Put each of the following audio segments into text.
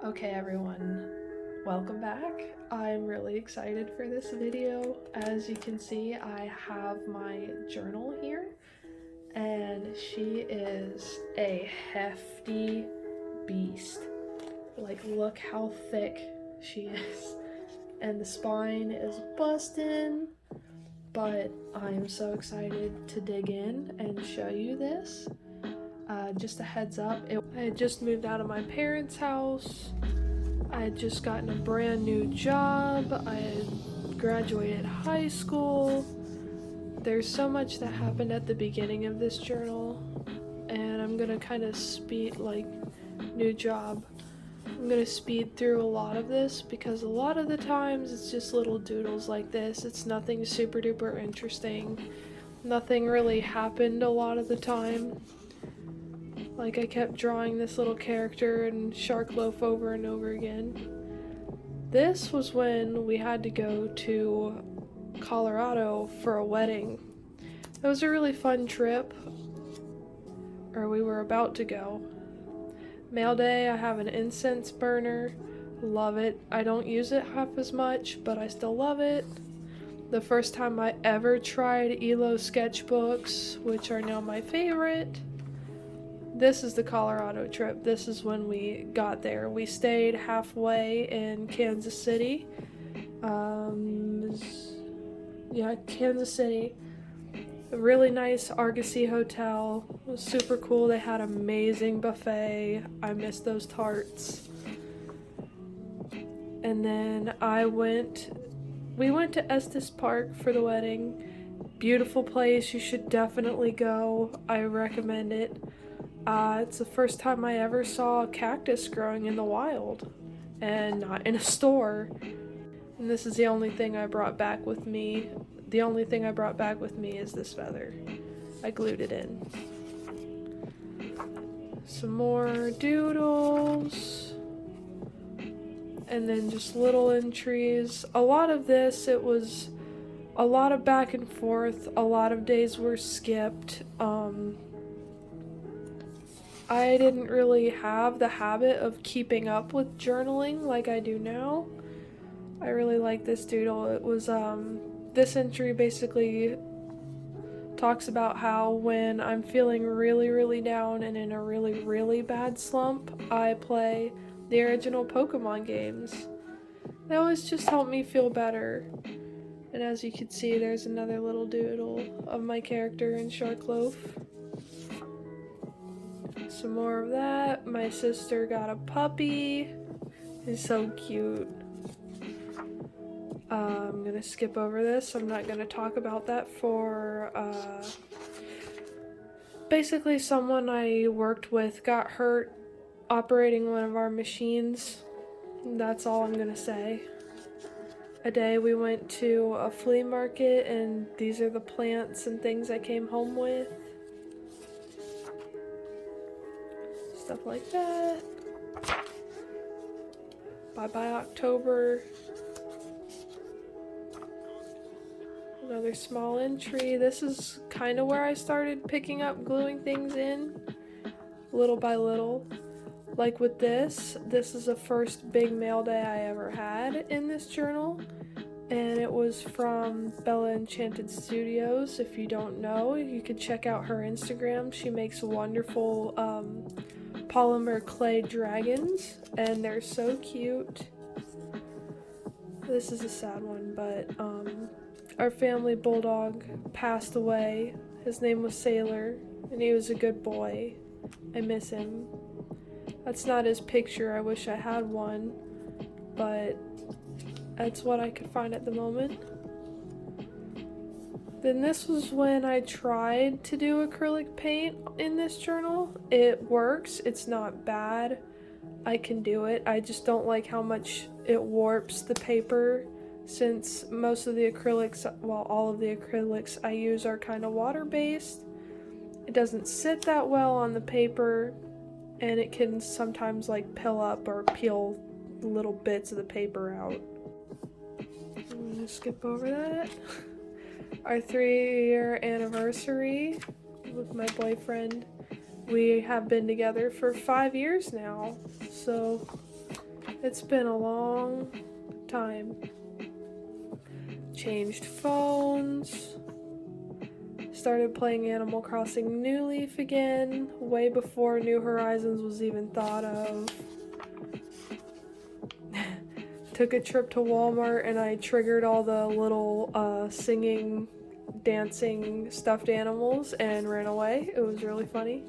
Okay everyone, welcome back. I'm really excited for this video. As you can see, I have my journal here, and she is a hefty beast. Like, look how thick she is. And the spine is busting, but I'm so excited to dig in and show you this. Just a heads up, I had just moved out of my parents' house. I had just gotten a brand new job. I had graduated high school. There's so much that happened at the beginning of this journal, and I'm gonna kind of new job. I'm gonna speed through a lot of this because a lot of the times it's just little doodles like this. It's nothing super duper interesting. Nothing really happened a lot of the time. Like, I kept drawing this little character and Shark Loaf over and over again. This was when we had to go to Colorado for a wedding. It was a really fun trip, or we were about to go. Mail day, I have an incense burner. Love it. I don't use it half as much, but I still love it. The first time I ever tried ELO sketchbooks, which are now my favorite. This is the Colorado trip. This is when we got there. We stayed halfway in Kansas City. Kansas City. A really nice Argosy hotel. It was super cool. They had amazing buffet. I missed those tarts. And then we went to Estes Park for the wedding. Beautiful place. You should definitely go. I recommend it. It's the first time I ever saw a cactus growing in the wild and not in a store. And this is the only thing I brought back with me. The only thing I brought back with me is this feather. I glued it in. Some more doodles. And then just little entries. A lot of this, it was a lot of back and forth. A lot of days were skipped. I didn't really have the habit of keeping up with journaling like I do now. I really like this doodle. It was, this entry basically talks about how when I'm feeling really, really down and in a really, really bad slump, I play the original Pokemon games. They always just help me feel better. And as you can see, there's another little doodle of my character in Shark Loaf. Some more of that. My sister got a puppy. He's so cute. I'm gonna skip over this. I'm not gonna talk about that for basically someone I worked with got hurt operating one of our machines. That's all I'm gonna say. A day we went to a flea market, and these are the plants and things I came home with. Stuff like that. Bye-bye October. Another small entry. This is kind of where I started picking up gluing things in, little by little. Like with this is the first big mail day I ever had in this journal, and it was from Bella Enchanted Studios. If you don't know, you can check out her Instagram. She makes wonderful polymer clay dragons, and they're so cute. This is a sad one, but our family bulldog passed away. His name was Sailor, and he was a good boy. I miss him. That's not his picture. I wish I had one, but that's what I could find at the moment. Then this was when I tried to do acrylic paint in this journal. It works. It's not bad. I can do it. I just don't like how much it warps the paper, since most of the acrylics, well, all of the acrylics I use are kind of water-based. It doesn't sit that well on the paper, and it can sometimes like pill up or peel little bits of the paper out. I'm gonna skip over that. Our 3-year anniversary with my boyfriend. We have been together for 5 years now, so It's been a long time. Changed phones. Started playing Animal Crossing New Leaf again, way before New Horizons was even thought of. Took a trip to Walmart and I triggered all the little singing, dancing stuffed animals and ran away. It was really funny.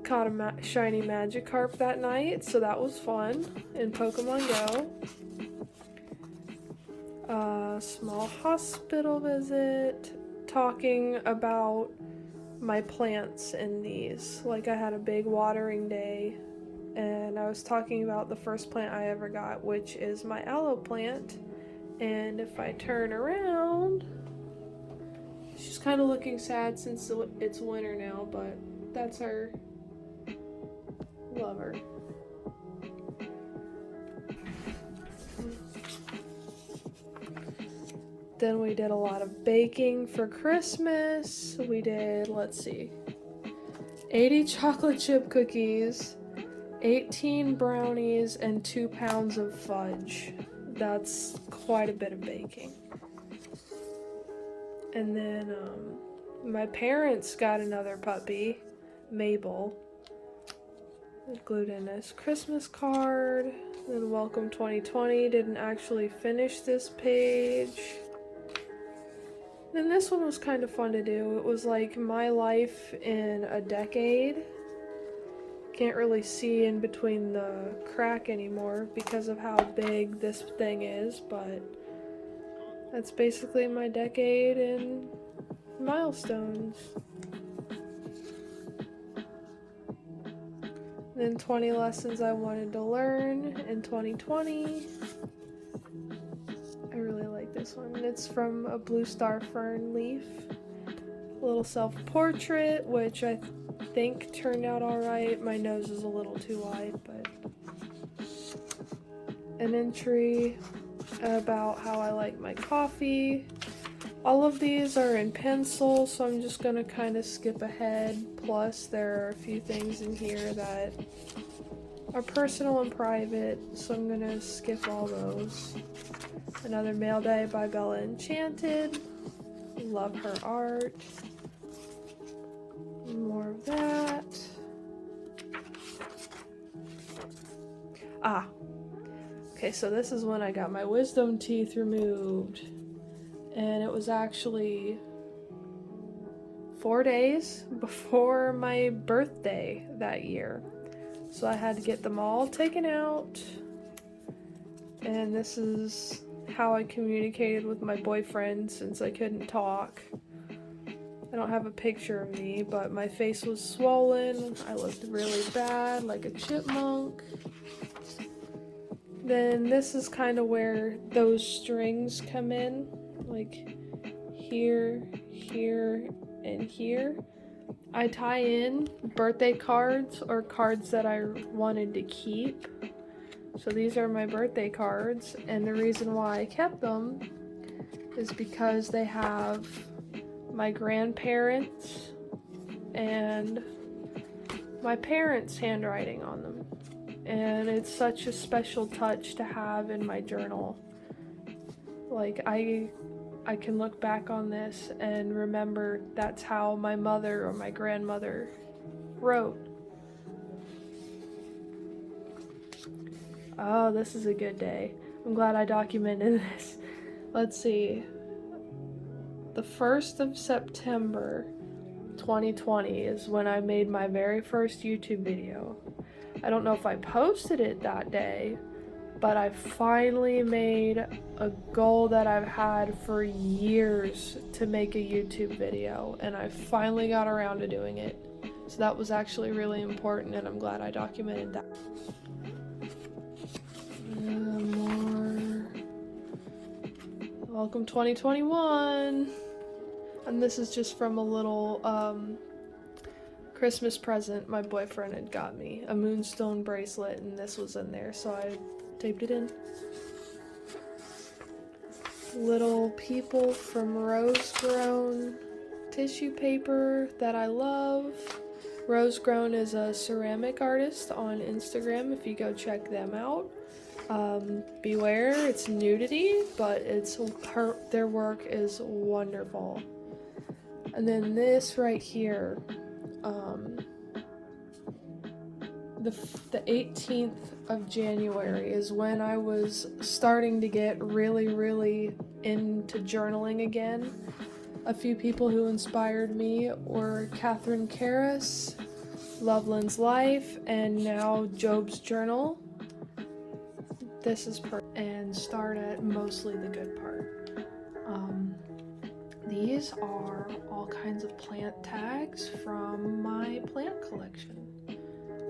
Caught a shiny Magikarp that night, so that was fun in Pokemon Go. Small hospital visit, talking about my plants in these. Like, I had a big watering day, and I was talking about the first plant I ever got, which is my aloe plant. And if I turn around, she's kind of looking sad since it's winter now, but that's her. Love her. Then we did a lot of baking for Christmas. We did, let's see, 80 chocolate chip cookies, 18 brownies, and 2 pounds of fudge. That's quite a bit of baking. And then my parents got another puppy, Mabel. Glued in this Christmas card. Then Welcome 2020, didn't actually finish this page. Then this one was kind of fun to do. It was like my life in a decade. Can't really see in between the crack anymore because of how big this thing is, but that's basically my decade in milestones. Then 20 lessons I wanted to learn in 2020. I really like this one. It's from a blue star fern leaf. A little self-portrait, which I think turned out alright. My nose is a little too wide, but an entry about how I like my coffee. All of these are in pencil, so I'm just going to kind of skip ahead. Plus, there are a few things in here that are personal and private, so I'm going to skip all those. Another Mail Day by Bella Enchanted. Love her art. More of that. Okay, so this is when I got my wisdom teeth removed. And it was actually 4 days before my birthday that year. So I had to get them all taken out. And this is how I communicated with my boyfriend since I couldn't talk. I don't have a picture of me, but my face was swollen. I looked really bad, like a chipmunk. Then this is kind of where those strings come in. Like here, here, and here. I tie in birthday cards or cards that I wanted to keep. So these are my birthday cards, and the reason why I kept them is because they have my grandparents and my parents' handwriting on them. And it's such a special touch to have in my journal. Like, I can look back on this and remember that's how my mother or my grandmother wrote. Oh, this is a good day. I'm glad I documented this. Let's see. The 1st of September 2020 is when I made my very first YouTube video. I don't know if I posted it that day, but I finally made a goal that I've had for years to make a YouTube video, and I finally got around to doing it. So that was actually really important, and I'm glad I documented that. More. Welcome 2021! And this is just from a little Christmas present my boyfriend had got me. A moonstone bracelet, and this was in there, so I taped it in. Little people from Rose Grown tissue paper that I love. Rose Grown is a ceramic artist on Instagram if you go check them out. Beware, it's nudity, but their work is wonderful. And then this right here, the 18th of January is when I was starting to get really into journaling again. A few people who inspired me were Catherine Karras, Loveland's Life, and now Job's Journal. This is and start at mostly the good part. These are all kinds of plant tags from my plant collection.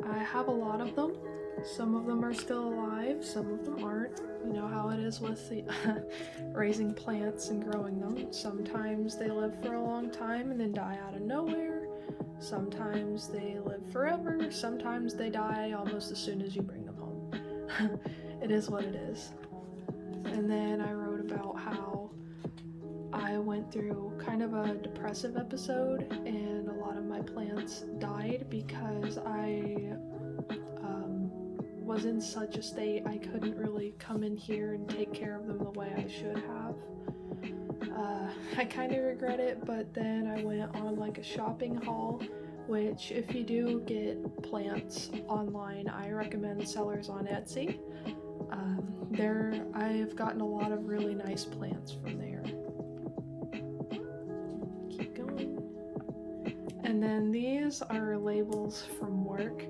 I have a lot of them. Some of them are still alive, some of them aren't. You know how it is with the raising plants and growing them. Sometimes they live for a long time and then die out of nowhere. Sometimes they live forever. Sometimes they die almost as soon as you bring them home. It is what it is. And then I wrote about how I went through kind of a depressive episode and a lot of my plants died because I was in such a state I couldn't really come in here and take care of them the way I should have. I kind of regret it, but then I went on like a shopping haul, which if you do get plants online, I recommend sellers on Etsy. I've gotten a lot of really nice plants from there. Keep going. And then these are labels from work.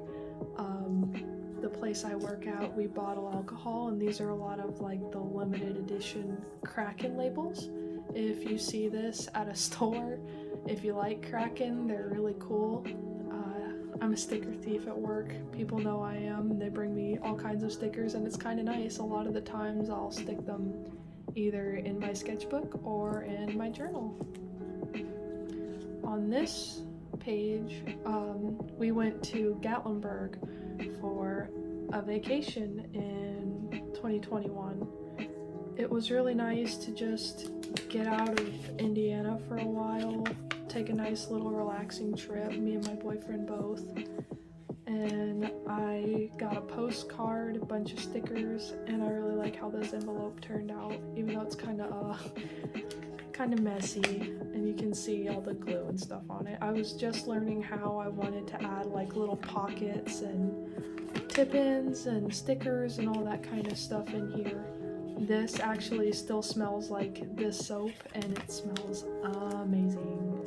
The place I work at, we bottle alcohol, and these are a lot of like the limited edition Kraken labels. If you see this at a store, if you like Kraken, they're really cool. I'm a sticker thief at work. People know I am. They bring me all kinds of stickers and it's kind of nice. A lot of the times I'll stick them either in my sketchbook or in my journal. On this page, we went to Gatlinburg for a vacation in 2021. It was really nice to just get out of Indiana for a while, take a nice little relaxing trip, me and my boyfriend both. And I got a postcard, a bunch of stickers, and I really like how this envelope turned out, even though it's kind of messy and you can see all the glue and stuff on it. I was just learning how I wanted to add like little pockets and tip-ins and stickers and all that kind of stuff in here. This actually still smells like this soap and it smells amazing.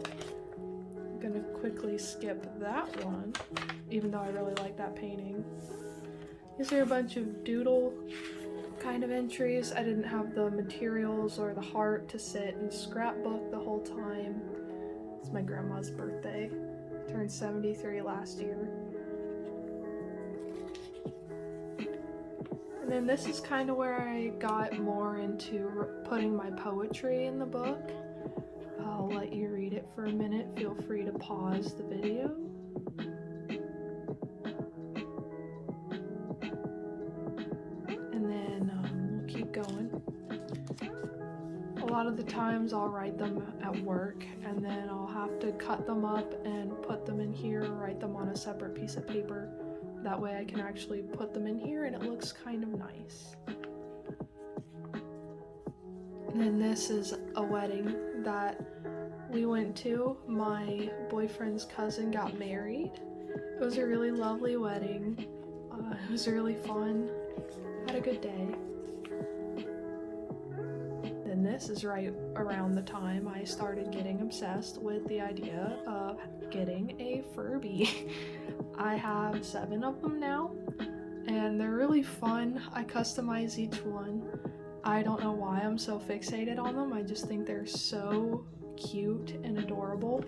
I'm gonna quickly skip that one, even though I really like that painting. These are a bunch of doodle kind of entries. I didn't have the materials or the heart to sit and scrapbook the whole time. It's my grandma's birthday. Turned 73 last year. And then this is kind of where I got more into putting my poetry in the book. I'll let you read it for a minute. Feel free to pause the video. And then we'll keep going. A lot of the times I'll write them at work and then I'll have to cut them up and put them in here, write them on a separate piece of paper. That way I can actually put them in here and it looks kind of nice. And then this is a wedding that we went to. My boyfriend's cousin got married. It was a really lovely wedding. It was really fun. Had a good day. Then this is right around the time I started getting obsessed with the idea of getting a Furby. I have 7 of them now, and they're really fun. I customize each one. I don't know why I'm so fixated on them. I just think they're so cute and adorable,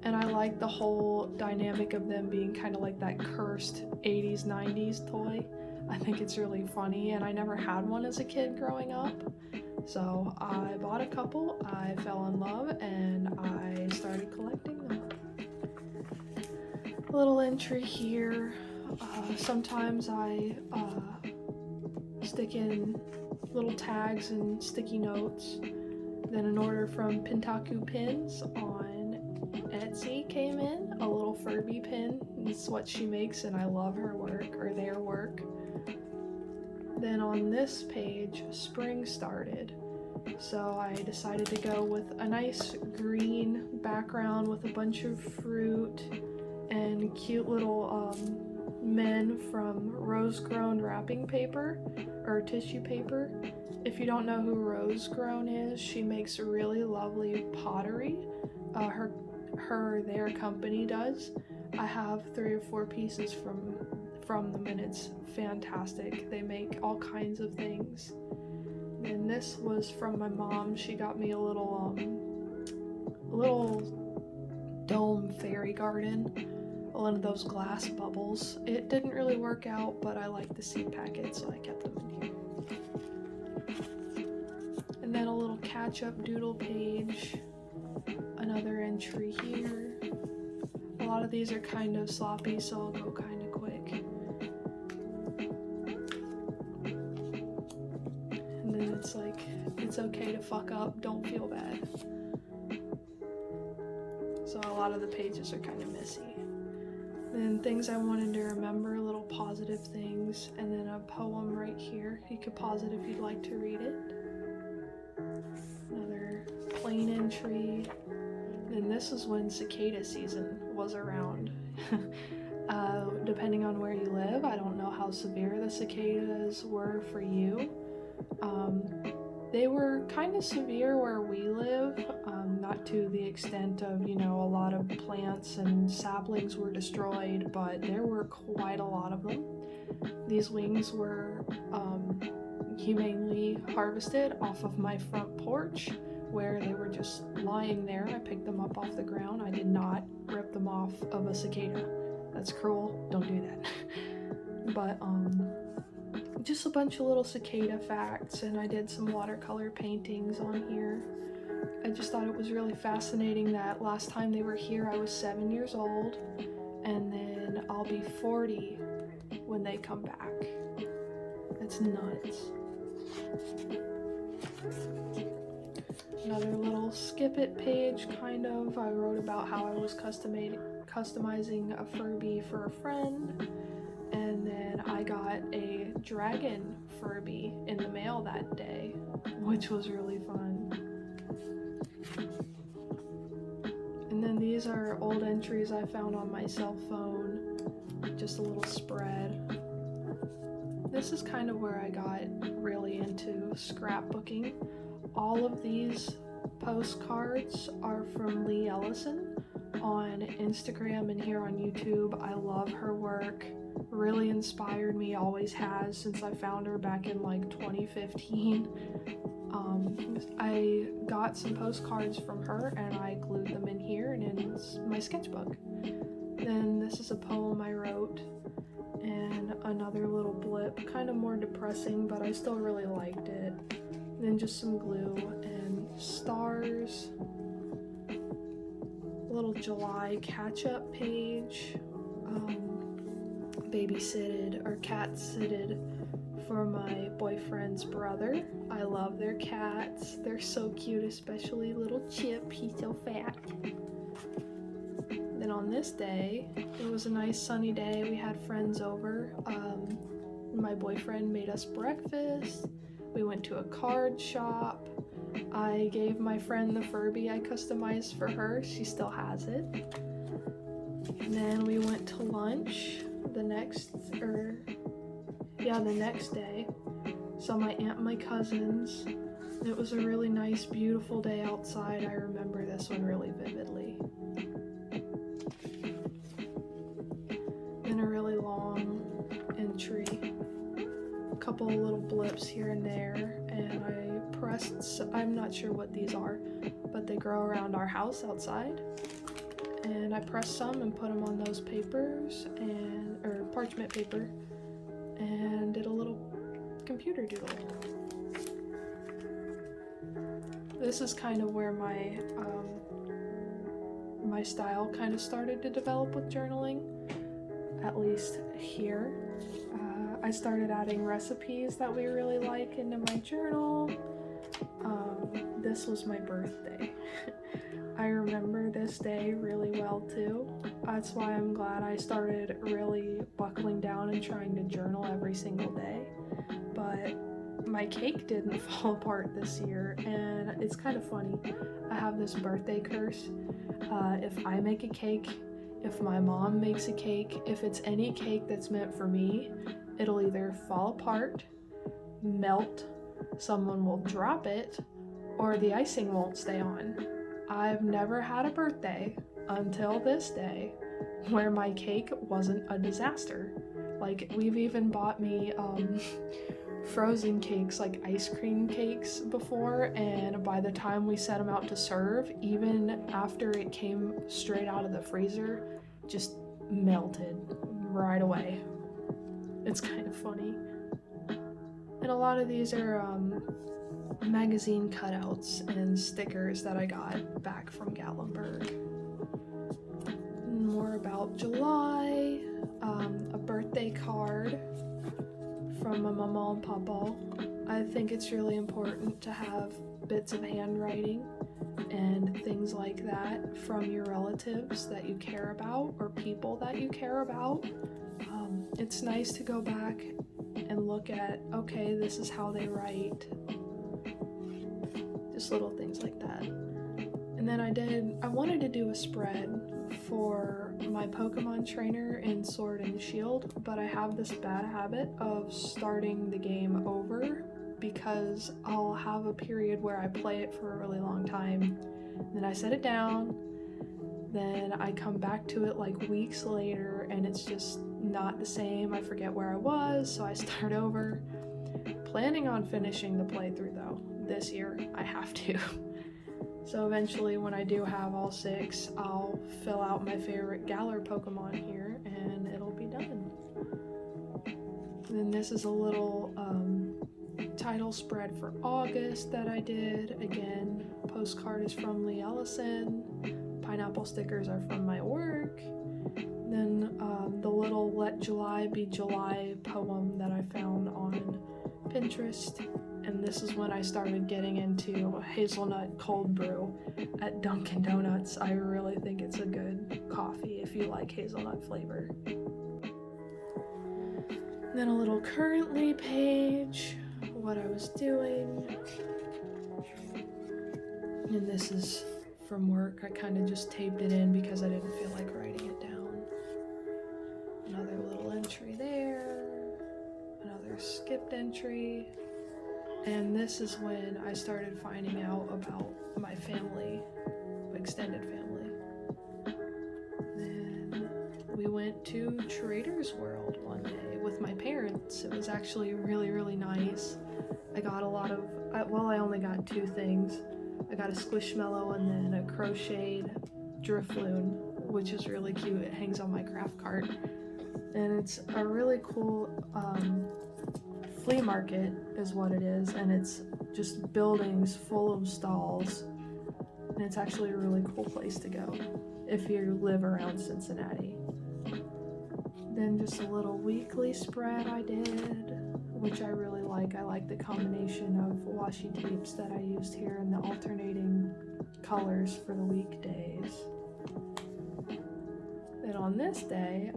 and I like the whole dynamic of them being kind of like that cursed 80s, 90s toy. I think it's really funny, and I never had one as a kid growing up. So I bought a couple, I fell in love, and I started collecting them. A little entry here. Sometimes I stick in little tags and sticky notes. Then an order from Pintaku Pins on Etsy came in, a little Furby pin. It's what she makes and I love her work, or their work. Then on this page, spring started. So I decided to go with a nice green background with a bunch of fruit and cute little men from Rose Grown wrapping paper or tissue paper. If you don't know who Rose Grown is, she makes really lovely pottery. Their company does. I have 3 or 4 pieces from them and it's fantastic. They make all kinds of things. And this was from my mom. She got me a little dome fairy garden, one of those glass bubbles. It didn't really work out, but I liked the seed packet, so I kept them in here. And then a little catch-up doodle page, another entry here. A lot of these are kind of sloppy, so I'll go kind of quick. And then it's like, it's okay to fuck up, don't feel bad. So a lot of the pages are kind of messy. Then things I wanted to remember, little positive things, and then a poem right here. You could pause it if you'd like to read it. Another plain entry. And this is when cicada season was around. Depending on where you live, I don't know how severe the cicadas were for you. They were kind of severe where we live, not to the extent of, a lot of plants and saplings were destroyed, but there were quite a lot of them. These wings were humanely harvested off of my front porch, where they were just lying there. I picked them up off the ground. I did not rip them off of a cicada. That's cruel. Don't do that. But just a bunch of little cicada facts, and I did some watercolor paintings on here. I just thought it was really fascinating that last time they were here I was 7 years old, and then I'll be 40 when they come back. That's nuts. Another little skip it page, kind of. I wrote about how I was customizing a Furby for a friend, and then I got a dragon Furby in the mail that day, which was really fun. And then these are old entries I found on my cell phone, just a little spread. This is kind of where I got really into scrapbooking. All of these postcards are from Lee Ellison on Instagram and here on YouTube. I love her work. Really inspired me, always has, since I found her back in like 2015. I got some postcards from her and I glued them in here and in my sketchbook. Then this is a poem I wrote, and another little blip, kind of more depressing, but I still really liked it. Then just some glue and stars. A little July catch-up page. Babysitted or cat-sitted for my boyfriend's brother. I love their cats. They're so cute, especially little Chip. He's so fat. Then on this day, it was a nice sunny day. We had friends over. My boyfriend made us breakfast. We went to a card shop. I gave my friend the Furby I customized for her. She still has it. And then we went to lunch the next day. Saw my aunt and my cousins. It was a really nice, beautiful day outside. I remember this one really vividly. Then a really long entry. A couple of little blips here and there, and I pressed, I'm not sure what these are, but they grow around our house outside. And I pressed some and put them on those papers, or parchment paper, and did a little computer doodle. This is kind of where my my style kind of started to develop with journaling, at least here. I started adding recipes that we really like into my journal. This was my birthday. I remember this day really well too. That's why I'm glad I started really buckling down and trying to journal every single day. But my cake didn't fall apart this year, and it's kind of funny. I have this birthday curse. If I make a cake, if my mom makes a cake, if it's any cake that's meant for me, it'll either fall apart, melt, someone will drop it, or the icing won't stay on. I've never had a birthday until this day where my cake wasn't a disaster. Like, we've even bought me frozen cakes, like ice cream cakes before, and by the time we set them out to serve, even after it came straight out of the freezer, just melted right away. It's kind of funny. And a lot of these are magazine cutouts and stickers that I got back from Gatlinburg. More about July, a birthday card from my mama and papa. I think it's really important to have bits of handwriting and things like that from your relatives that you care about or people that you care about. It's nice to go back and look at, okay, this is how they write. Just little things like that. And then I wanted to do a spread for my Pokemon trainer in Sword and Shield, but I have this bad habit of starting the game over because I'll have a period where I play it for a really long time, then I set it down, then I come back to it like weeks later and it's just not the same. I forget where I was, so I start over. Planning on finishing the playthrough though. This year, I have to. So eventually, when I do have all 6, I'll fill out my favorite Galar Pokemon here, and it'll be done. And then this is a little title spread for August that I did. Again, postcard is from Lee Ellison. Pineapple stickers are from my work. Then the little Let July Be July poem that I found on Pinterest. And this is when I started getting into hazelnut cold brew at Dunkin' Donuts. I really think it's a good coffee if you like hazelnut flavor. Then a little currently page, what I was doing. And this is from work. I kind of just taped it in because I didn't feel like writing it down. Another little entry there. Another skipped entry. And this is when I started finding out about my family, extended family. Then we went to Trader's World one day with my parents. It was actually really, really nice. I got a lot of, I only got 2 things. I got a Squishmallow and then a crocheted Drifloon, which is really cute. It hangs on my craft cart. And it's a really cool flea market is what it is, and it's just buildings full of stalls, and it's actually a really cool place to go if you live around Cincinnati. Then just a little weekly spread I did, which I really like. I like the combination of washi tapes that I used here and the alternating colors for the weekdays. Then on this day,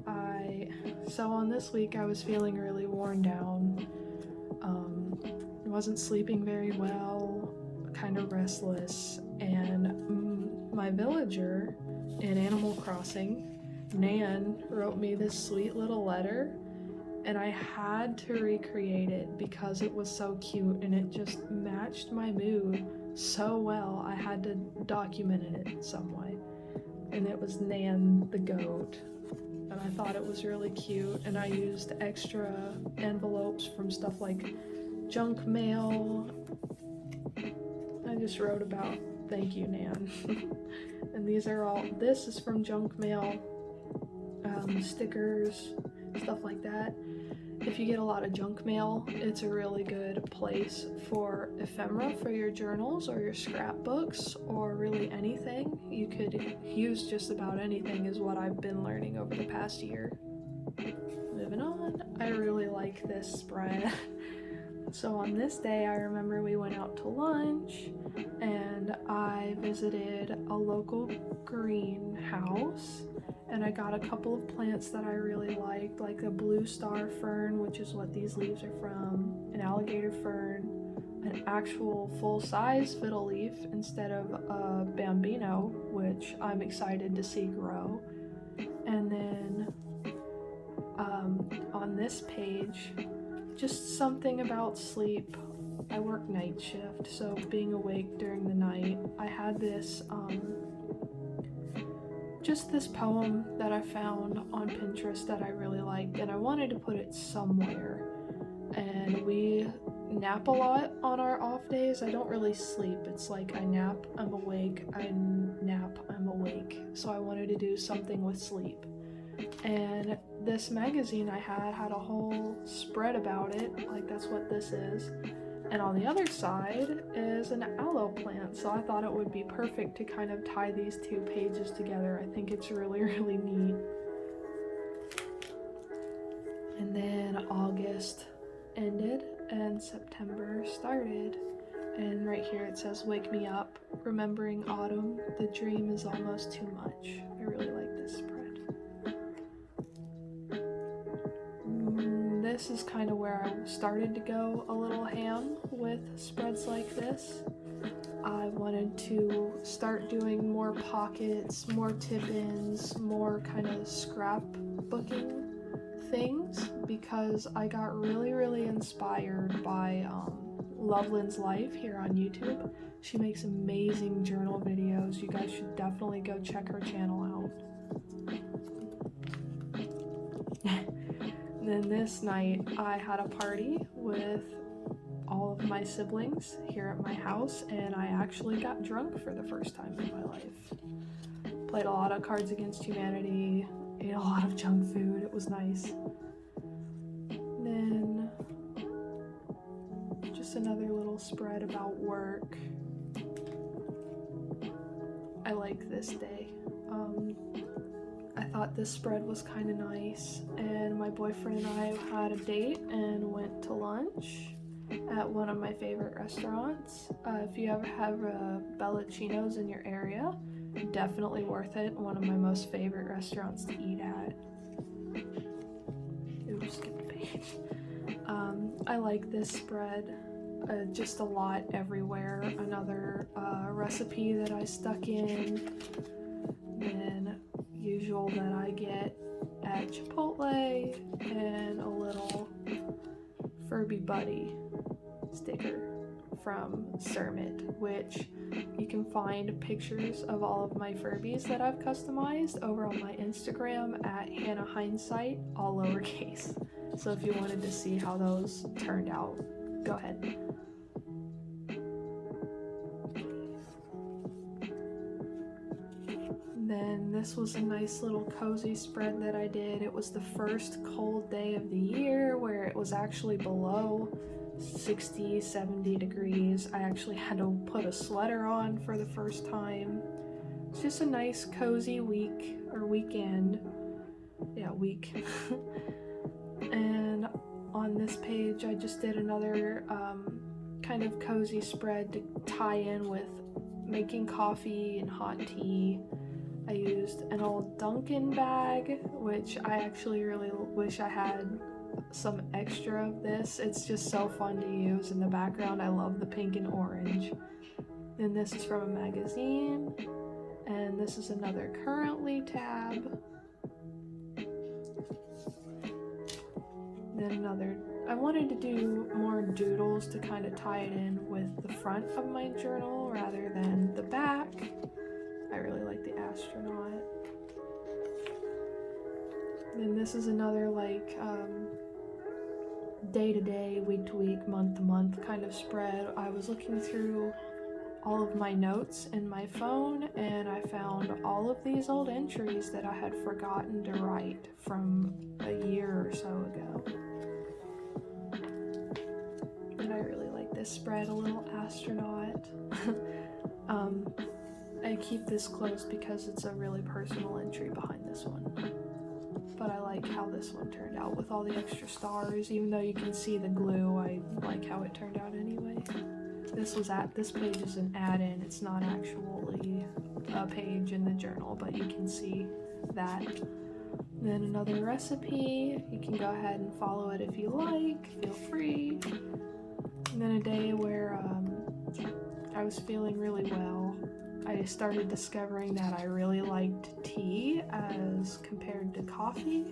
on this week I was feeling really worn down. Wasn't sleeping very well, kind of restless, and my villager in Animal Crossing, Nan, wrote me this sweet little letter, and I had to recreate it because it was so cute and it just matched my mood so well. I had to document it in some way, and it was Nan the goat. And I thought it was really cute, and I used extra envelopes from stuff like junk mail. I just wrote about thank you, Nan. And this is from junk mail, stickers, stuff like that. If you get a lot of junk mail, it's a really good place for ephemera for your journals or your scrapbooks or really anything. You could use just about anything is what I've been learning over the past year. Moving on, I really like this spread. So on this day, I remember we went out to lunch and I visited a local greenhouse and I got a couple of plants that I really liked, like a blue star fern, which is what these leaves are from, an alligator fern, an actual full-size fiddle leaf instead of a bambino, which I'm excited to see grow. And then on this page, just something about sleep. I work night shift, so being awake during the night. I had this, just this poem that I found on Pinterest that I really liked, and I wanted to put it somewhere. And we nap a lot on our off days. I don't really sleep. It's like I nap, I'm awake, I nap, I'm awake. So I wanted to do something with sleep. And this magazine I had a whole spread about it, like that's what this is. And on the other side is an aloe plant, so I thought it would be perfect to kind of tie these two pages together. I think it's really, really neat. And then August ended and September started. And right here it says, "Wake me up, remembering autumn, the dream is almost too much." I really like this spread. This is kind of where I started to go a little ham with spreads like this. I wanted to start doing more pockets, more tip-ins, more kind of scrapbooking things because I got really, really inspired by Loveland's Life here on YouTube. She makes amazing journal videos. You guys should definitely go check her channel out. Then this night I had a party with all of my siblings here at my house and I actually got drunk for the first time in my life. Played a lot of Cards Against Humanity, ate a lot of junk food, it was nice. Then just another little spread about work. I like this day. I thought this spread was kind of nice, and my boyfriend and I had a date and went to lunch at one of my favorite restaurants. If you ever have Bellacino's in your area, definitely worth it. One of my most favorite restaurants to eat at. Oops, skipped a page. I like this spread just a lot everywhere. Another recipe that I stuck in, and usual that I get at Chipotle, and a little Furby Buddy sticker from Sermit, which you can find pictures of all of my Furbies that I've customized over on my Instagram at Hannah Hindsight, all lowercase. So if you wanted to see how those turned out, go ahead. Then this was a nice little cozy spread that I did. It was the first cold day of the year where it was actually below 60, 70 degrees. I actually had to put a sweater on for the first time. It's just a nice cozy week or weekend. Yeah, week. And on this page I just did another kind of cozy spread to tie in with making coffee and hot tea. I used an old Dunkin' bag, which I actually really wish I had some extra of this. It's just so fun to use. In the background, I love the pink and orange. Then this is from a magazine, and this is another Currently tab. Then another, I wanted to do more doodles to kind of tie it in with the front of my journal rather than the back. I really like the astronaut. Then this is another like day-to-day, week-to-week, month-to-month kind of spread. I was looking through all of my notes in my phone and I found all of these old entries that I had forgotten to write from a year or so ago. And I really like this spread, a little astronaut. I keep this close because it's a really personal entry behind this one. but I like how this one turned out with all the extra stars. Even though you can see the glue, I like how it turned out anyway. This page is an add-in. It's not actually a page in the journal, but you can see that. Then another recipe. You can go ahead and follow it if you like. Feel free. And then a day where I was feeling really well. I started discovering that I really liked tea as compared to coffee.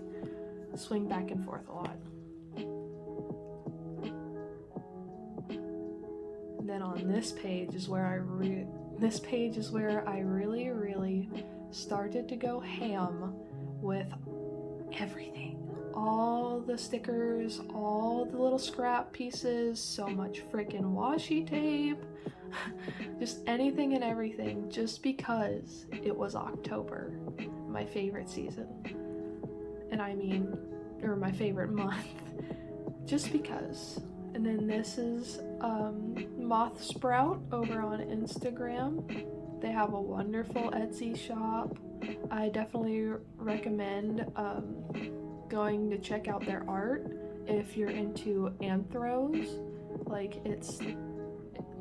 Swing back and forth a lot. And then on this page is where I really started to go ham with everything. All the stickers, all the little scrap pieces, so much freaking washi tape, just anything and everything, just because it was October, my favorite season. And I mean, or my favorite month, just because. And then this is Moth Sprout over on Instagram. They have a wonderful Etsy shop. I definitely recommend going to check out their art if you're into anthros. Like,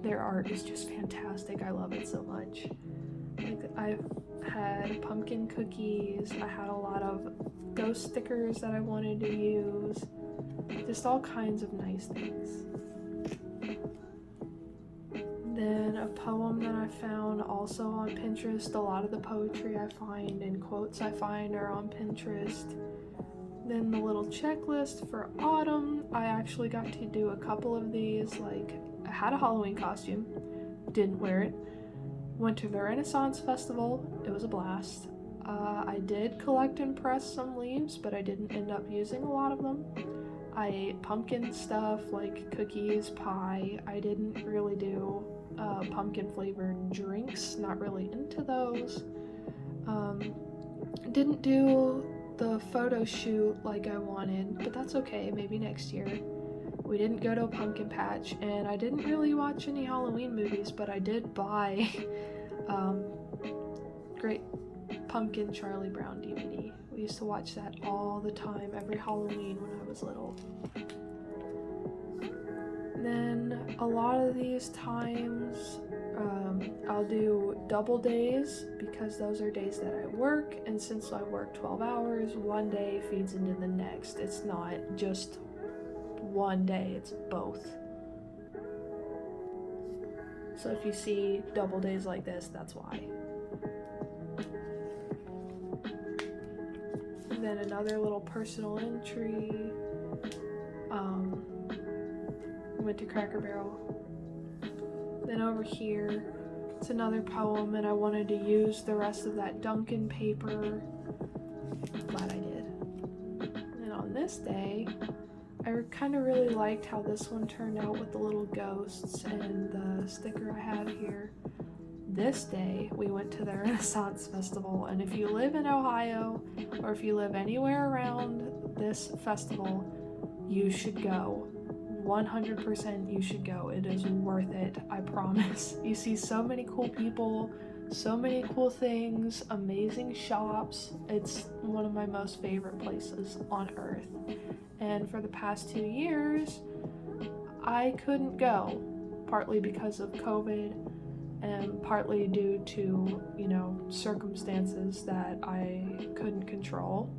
their art is just fantastic. I love it so much. Like, I've had pumpkin cookies. I had a lot of ghost stickers that I wanted to use. Just all kinds of nice things. Then a poem that I found also on Pinterest. A lot of the poetry I find and quotes I find are on Pinterest. Then the little checklist for autumn. I actually got to do a couple of these. Like, I had a Halloween costume, didn't wear it. Went to the Renaissance Festival, it was a blast. I did collect and press some leaves, but I didn't end up using a lot of them. I ate pumpkin stuff like cookies, pie. I didn't really do pumpkin flavored drinks, not really into those. Didn't do the photo shoot like I wanted, but that's okay, maybe next year. We didn't go to a pumpkin patch, and I didn't really watch any Halloween movies, but I did buy Great Pumpkin Charlie Brown DVD. We used to watch that all the time, every Halloween when I was little. Then a lot of these times I'll do double days because those are days that I work, and since I work 12 hours, one day feeds into the next. It's not just one day, it's both. So if you see double days like this, that's why. And then another little personal entry. Went to Cracker Barrel. Then over here, it's another poem, and I wanted to use the rest of that Duncan paper. Glad I did. And on this day, I kind of really liked how this one turned out with the little ghosts and the sticker I have here. This day, we went to the Renaissance Festival, and if you live in Ohio, or if you live anywhere around this festival, you should go. 100% you should go. It is worth it, I promise. You see so many cool people, so many cool things, amazing shops. It's one of my most favorite places on earth. And for the past 2 years, I couldn't go, partly because of COVID and partly due to, circumstances that I couldn't control,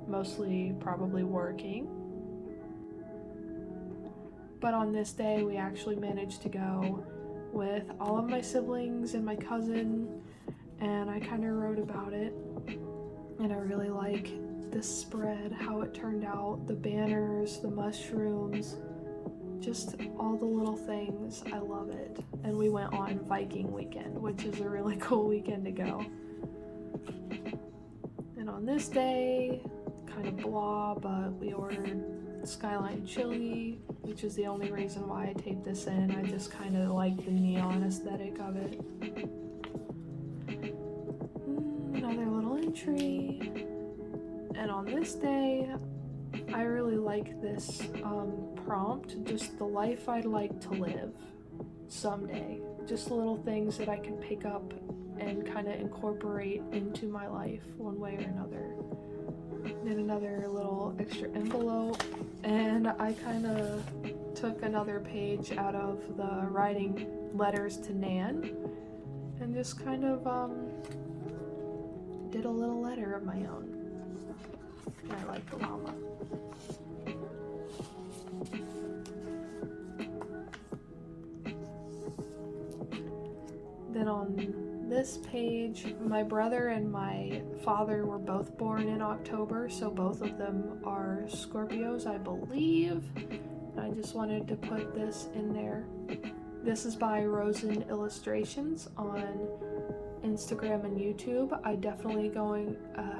mostly probably working. But on this day, we actually managed to go with all of my siblings and my cousin, and I kind of wrote about it. And I really like this spread, how it turned out, the banners, the mushrooms, just all the little things. I love it. And we went on Viking Weekend, which is a really cool weekend to go. And on this day, kind of blah, but we ordered Skyline chili, which is the only reason why I taped this in. I just kind of like the neon aesthetic of it. Another little entry. And on this day, I really like this prompt, just the life I'd like to live someday. Just little things that I can pick up and kind of incorporate into my life one way or another. Then another little extra envelope, and I kind of took another page out of the writing letters to Nan and just kind of did a little letter of my own. And I like the llama. Then on this page, my brother and my father were both born in October, so both of them are Scorpios, I believe. I just wanted to put this in there. This is by Rosen Illustrations on Instagram and YouTube. I definitely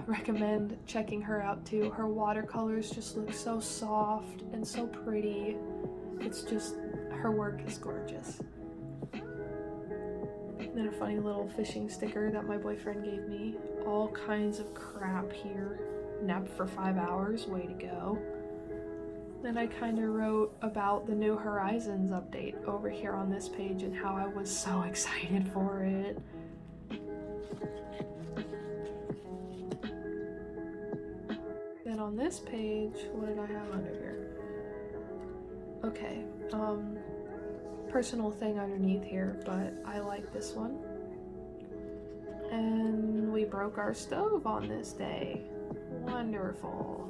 recommend checking her out too. Her watercolors just look so soft and so pretty. It's just, her work is gorgeous. Then a funny little fishing sticker that my boyfriend gave me. All kinds of crap here. Napped for 5 hours, way to go. Then I kind of wrote about the New Horizons update over here on this page and how I was so excited for it. Then on this page, what did I have under here? Okay, personal thing underneath here, but I like this one. And we broke our stove on this day. Wonderful.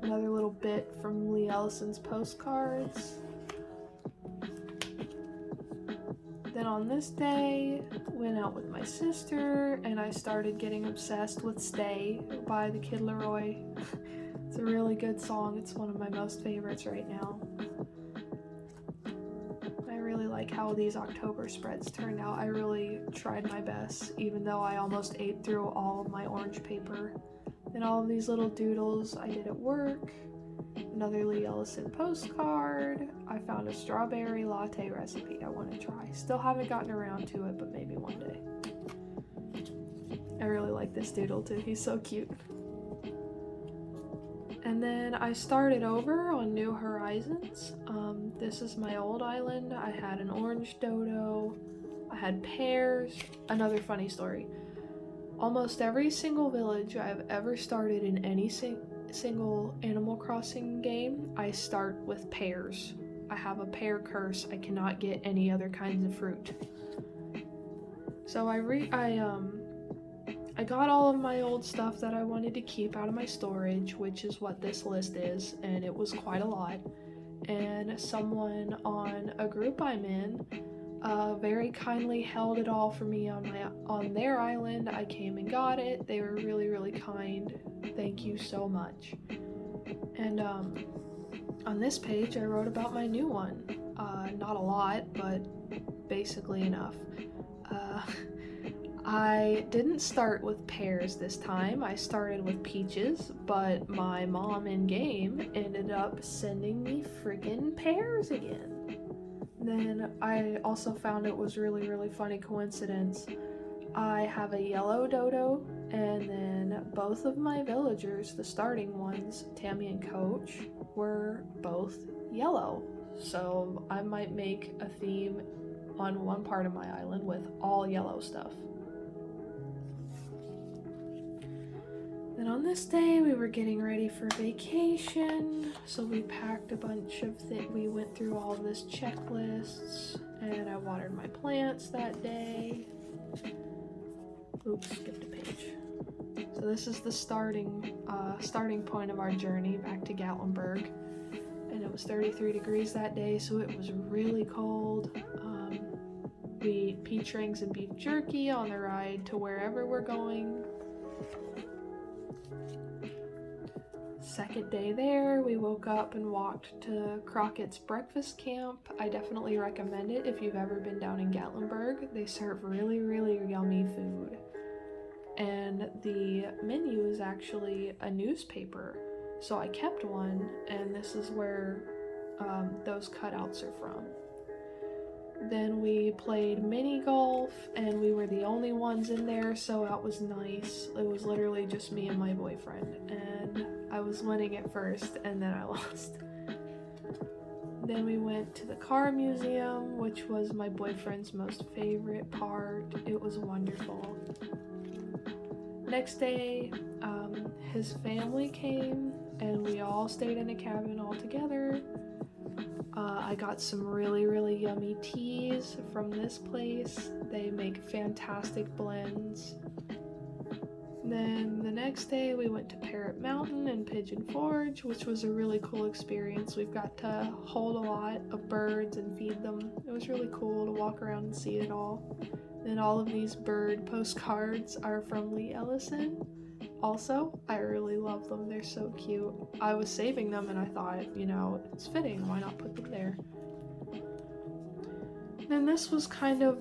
Another little bit from Lee Ellison's Postcards. Then on this day, went out with my sister and I started getting obsessed with Stay by the Kid Laroi. It's a really good song. It's one of my most favorites right now. I really like how these October spreads turned out. I really tried my best, even though I almost ate through all of my orange paper. And all of these little doodles I did at work. Another Lee Ellison postcard. I found a strawberry latte recipe I want to try. Still haven't gotten around to it, but maybe one day. I really like this doodle too. He's so cute. And then I started over on New Horizons. This is my old island. I had an orange dodo. I had pears. Another funny story. Almost every single village I've ever started in any single Animal Crossing game, I start with pears. I have a pear curse. I cannot get any other kinds of fruit. So I got all of my old stuff that I wanted to keep out of my storage, which is what this list is, and it was quite a lot. And someone on a group I'm in very kindly held it all for me on their island. I came and got it. They were really, really kind. Thank you so much. And on this page, I wrote about my new one. Not a lot, but basically enough. I didn't start with pears this time. I started with peaches, but my mom in game ended up sending me freaking pears again. Then I also found it was really, really funny coincidence. I have a yellow dodo, and then both of my villagers, the starting ones, Tammy and Coach, were both yellow. So I might make a theme on one part of my island with all yellow stuff. Then on this day, we were getting ready for vacation, so we packed a bunch of things. We went through all of this checklists, and I watered my plants that day. Oops, skipped a page. So this is the starting point of our journey back to Gatlinburg, and it was 33 degrees that day, so it was really cold. We ate peach rings and beef jerky on the ride to wherever we're going. Second day there, we woke up and walked to Crockett's breakfast camp. I definitely recommend it if you've ever been down in Gatlinburg. They serve really, really yummy food. And the menu is actually a newspaper. So I kept one, and this is where those cutouts are from. Then we played mini golf, and we were the only ones in there, so that was nice. It was literally just me and my boyfriend, and I was winning at first, and then I lost. Then we went to the car museum, which was my boyfriend's most favorite part. It was wonderful. Next day, his family came and we all stayed in a cabin all together. I got some really, really yummy teas from this place. They make fantastic blends. Then the next day we went to Parrot Mountain and Pigeon Forge, which was a really cool experience. We've got to hold a lot of birds and feed them. It was really cool to walk around and see it all. Then all of these bird postcards are from Lee Ellison. Also, I really love them. They're so cute. I was saving them and I thought, you know, it's fitting. Why not put them there? Then this was kind of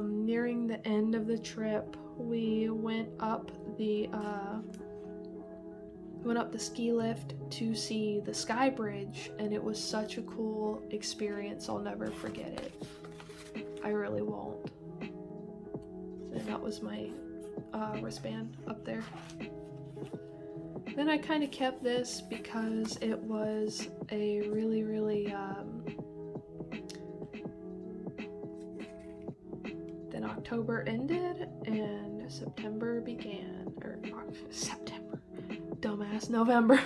nearing the end of the trip. We went up the ski lift to see the Sky Bridge, and it was such a cool experience. I'll never forget it. I really won't. And that was my wristband up there. Then I kind of kept this because it was a really, really then October ended and September began, or September, dumbass, November.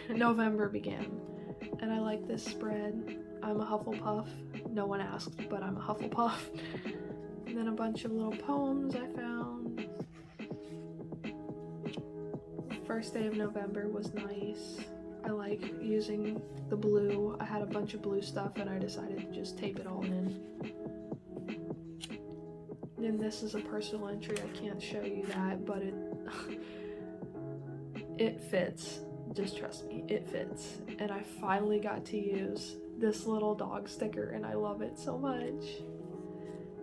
November began, and I like this spread. I'm a Hufflepuff. No one asked, but I'm a Hufflepuff. And then a bunch of little poems I found. First day of November was nice. I like using the blue. I had a bunch of blue stuff and I decided to just tape it all in. Then this is a personal entry. I can't show you that, but it fits. Just trust me, it fits. And I finally got to use this little dog sticker and I love it so much.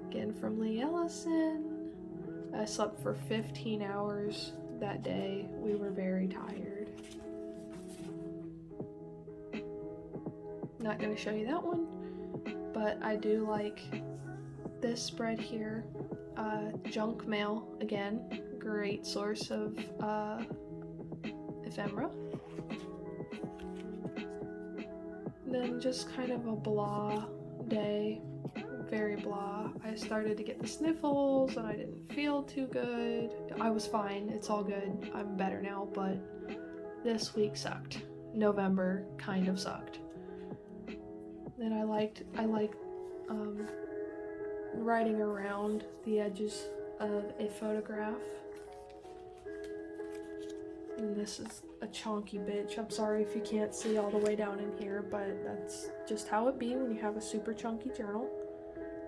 Again from Lee Ellison. I slept for 15 hours that day. We were very tired. Not gonna show you that one, but I do like this spread here. Junk mail, again, great source of ephemera. Then just kind of a blah day, very blah. I started to get the sniffles and I didn't feel too good. I was fine, it's all good, I'm better now, but this week sucked. November kind of sucked. Then I liked writing around the edges of a photograph. And this is a chunky bitch. I'm sorry if you can't see all the way down in here, but that's just how it be when you have a super chunky journal.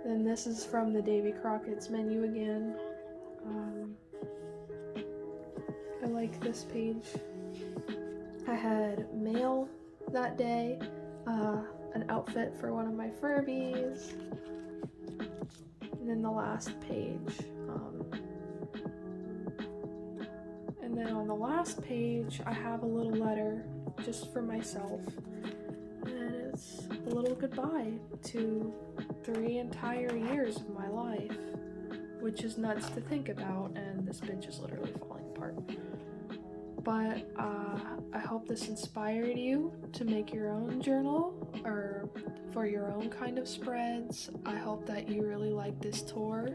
Then this is from the Davy Crockett's menu again. I like this page. I had mail that day, an outfit for one of my Furbies, and then the last page. And then on the last page, I have a little letter just for myself, and it's a little goodbye to 3 entire years of my life, which is nuts to think about, and this bitch is literally falling apart. But I hope this inspired you to make your own journal or for your own kind of spreads. I hope that you really like this tour.